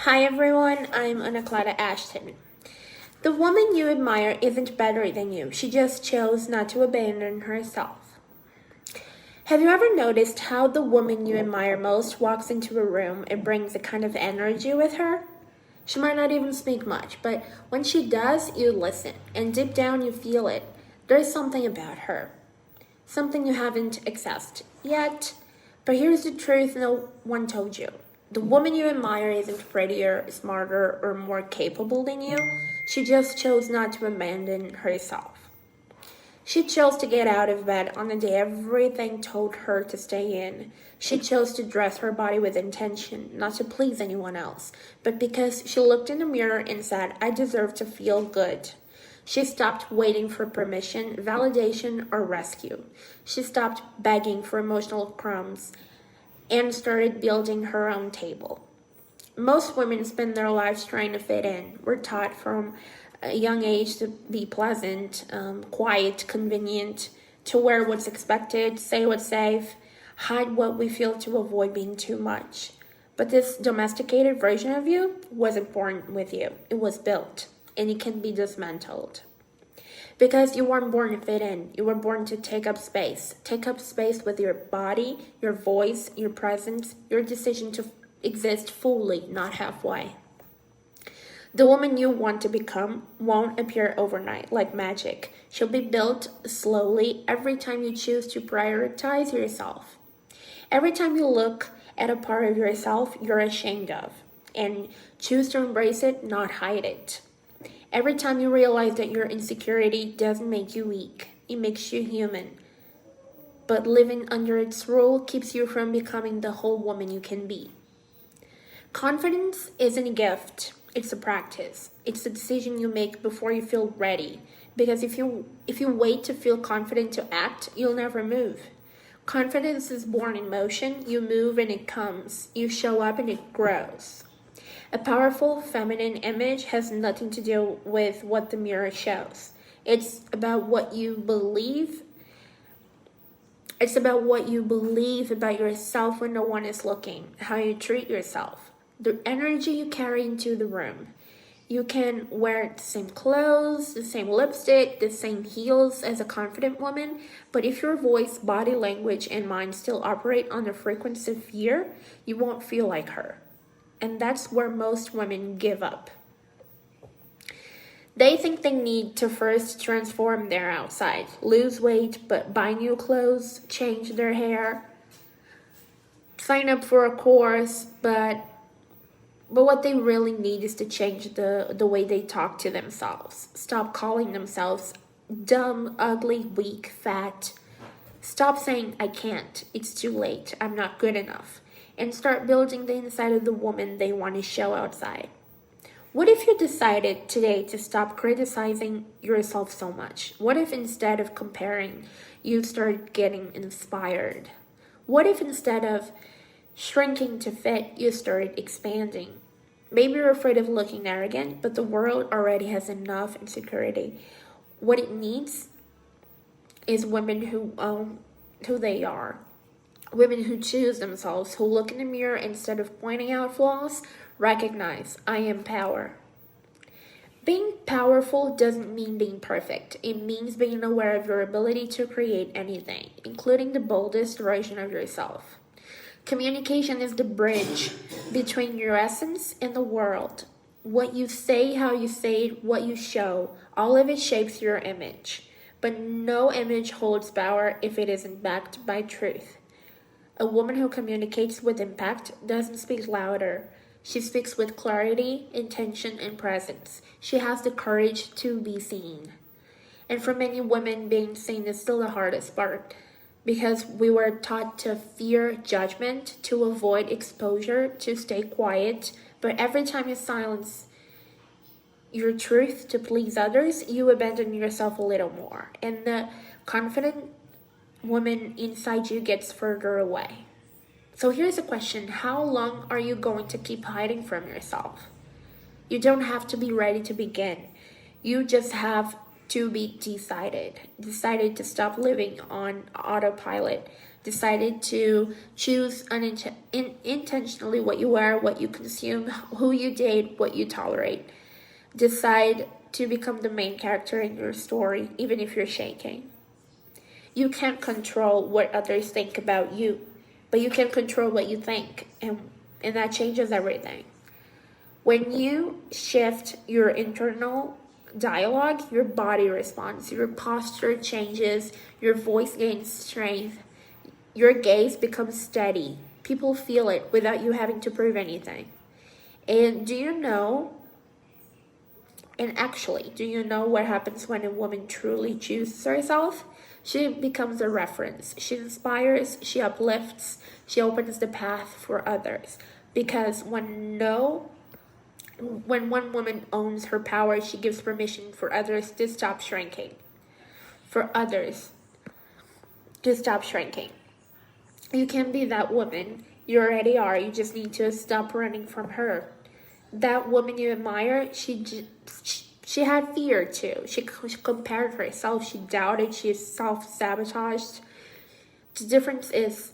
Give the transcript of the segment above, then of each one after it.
Hi everyone, I'm Ashtin. The woman you admire isn't better than you, she just chose not to abandon herself. Have you ever noticed how the woman you admire most walks into a room and brings a kind of energy with her? She might not even speak much, but when she does, you listen, and deep down you feel it. There's something about her, something you haven't accessed yet. But here's the truth no one told you. The woman you admire isn't prettier, smarter, or more capable than you. She just chose not to abandon herself. She chose to get out of bed on the day everything told her to stay in. She chose to dress her body with intention, not to please anyone else, but because she looked in the mirror and said, I deserve to feel good. She stopped waiting for permission, validation, or rescue. She stopped begging for emotional crumbs and started building her own table. Most women spend their lives trying to fit in. We're taught from a young age to be pleasant, quiet, convenient, to wear what's expected, say what's safe, hide what we feel to avoid being too much. But this domesticated version of you wasn't born with you. It was built, and it can be dismantled. Because you weren't born to fit in. You were born to take up space. Take up space with your body, your voice, your presence, your decision to exist fully, not halfway. The woman you want to become won't appear overnight like magic. She'll be built slowly every time you choose to prioritize yourself. Every time you look at a part of yourself you're ashamed of and choose to embrace it, not hide it. Every time you realize that your insecurity doesn't make you weak, it makes you human. But living under its rule keeps you from becoming the whole woman you can be. Confidence isn't a gift, it's a practice. It's a decision you make before you feel ready. Because if you wait to feel confident to act, you'll never move. Confidence is born in motion. You move and it comes. You show up and it grows. A powerful feminine image has nothing to do with what the mirror shows. It's about what you believe. It's about what you believe about yourself when no one is looking, how you treat yourself, the energy you carry into the room. You can wear the same clothes, the same lipstick, the same heels as a confident woman, but if your voice, body language, and mind still operate on the frequency of fear, you won't feel like her. And that's where most women give up. They think they need to first transform their outside, lose weight, but buy new clothes, change their hair, sign up for a course, but what they really need is to change the way they talk to themselves. Stop calling themselves dumb, ugly, weak, fat. Stop saying, I can't, it's too late, I'm not good enough. And start building the inside of the woman they want to show outside. What if you decided today to stop criticizing yourself so much? What if instead of comparing, you started getting inspired? What if instead of shrinking to fit, you started expanding? Maybe you're afraid of looking arrogant, but the world already has enough insecurity. What it needs is women who own who they are. Women who choose themselves, who look in the mirror instead of pointing out flaws, recognize, I am power. Being powerful doesn't mean being perfect. It means being aware of your ability to create anything, including the boldest version of yourself. Communication is the bridge between your essence and the world. What you say, how you say it, what you show, all of it shapes your image. But no image holds power if it isn't backed by truth. A woman who communicates with impact doesn't speak louder. She speaks with clarity, intention, and presence. She has the courage to be seen. And for many women, being seen is still the hardest part because we were taught to fear judgment, to avoid exposure, to stay quiet. But every time you silence your truth to please others, you abandon yourself a little more. And the confident woman inside you gets further away. So here's a question. How long are you going to keep hiding from yourself? You don't have to be ready to begin. You just have to be decided to stop living on autopilot, decided to choose intentionally what you wear, what you consume, who you date, what you tolerate. Decide to become the main character in your story, even if you're shaking. You can't control what others think about you, but you can control what you think, and that changes everything. When you shift your internal dialogue, your body responds, your posture changes, your voice gains strength, your gaze becomes steady. People feel it without you having to prove anything. And do you know what happens when a woman truly chooses herself? She becomes a reference. She inspires, she uplifts, she opens the path for others. Because when one woman owns her power, she gives permission for others to stop shrinking. For others to stop shrinking. You can be that woman. You already are. You just need to stop running from her. That woman you admire, she had fear too. She compared herself. She doubted. She self-sabotaged. The difference is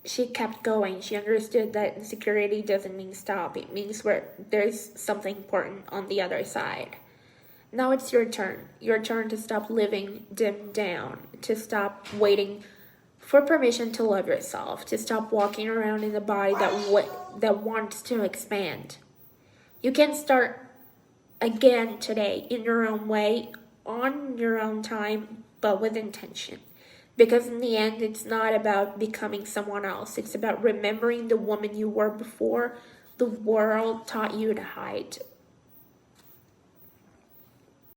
she kept going. She understood that insecurity doesn't mean stop. It means there's something important on the other side. Now it's your turn. Your turn to stop living dimmed down. To stop waiting for permission to love yourself. To stop walking around in a body that wants to expand. You can start again today in your own way, on your own time, but with intention. Because in the end, it's not about becoming someone else. It's about remembering the woman you were before the world taught you to hide.